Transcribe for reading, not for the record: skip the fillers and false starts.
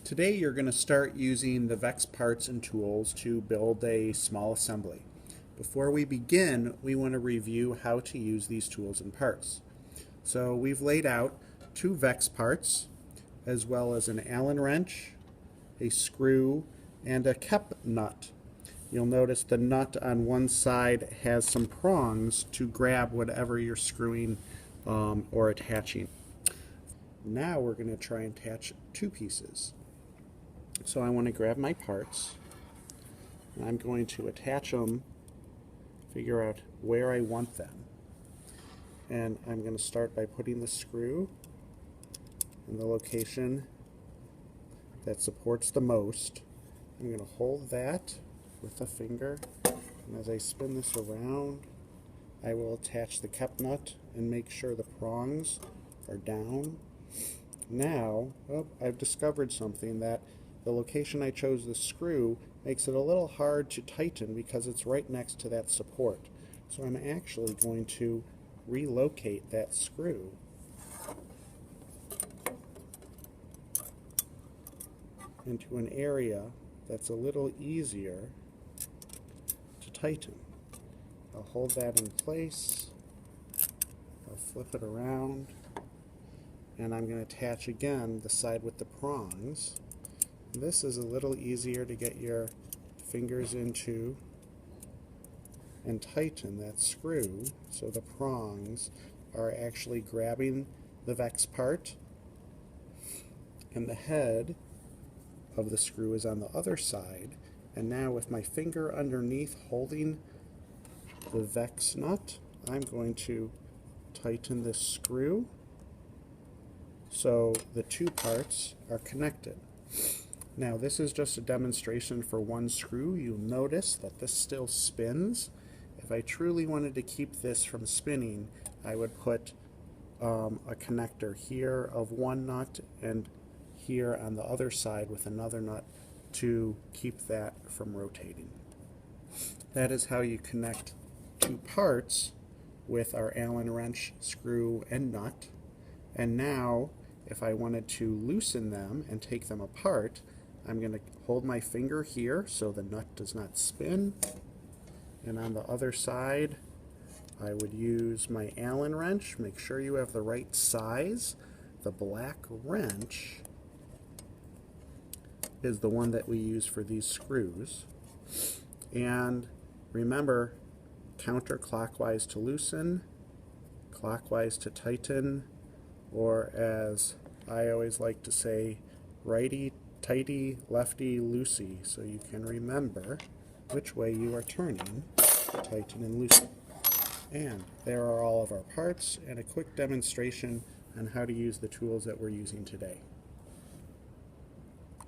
Today you're going to start using the VEX parts and tools to build a small assembly. Before we begin, we want to review how to use these tools and parts. So we've laid out two VEX parts, as well as an Allen wrench, a screw, and a kep nut. You'll notice the nut on one side has some prongs to grab whatever you're screwing or attaching. Now we're going to try and attach two pieces. So I want to grab my parts, and I'm going to attach them, figure out where I want them. And I'm going to start by putting the screw in the location that supports the most. I'm going to hold that with a finger, and as I spin this around, I will attach the kep nut and make sure the prongs are down. Now, I've discovered something, that the location I chose the screw makes it a little hard to tighten because it's right next to that support. So I'm actually going to relocate that screw into an area that's a little easier to tighten. I'll hold that in place, I'll flip it around, and I'm going to attach again the side with the prongs. This is a little easier to get your fingers into and tighten that screw so the prongs are actually grabbing the VEX part, and the head of the screw is on the other side. And now with my finger underneath holding the VEX nut, I'm going to tighten this screw so the two parts are connected. Now this is just a demonstration for one screw. You'll notice that this still spins. If I truly wanted to keep this from spinning, I would put a connector here of one nut and here on the other side with another nut to keep that from rotating. That is how you connect two parts with our Allen wrench, screw, and nut. And now, if I wanted to loosen them and take them apart, I'm going to hold my finger here so the nut does not spin, and on the other side I would use my Allen wrench. Make sure you have the right size. The black wrench is the one that we use for these screws. And remember, counterclockwise to loosen, clockwise to tighten, or as I always like to say, righty tighty, lefty loosey, so you can remember which way you are turning to tighten and loosen. And there are all of our parts and a quick demonstration on how to use the tools that we're using today.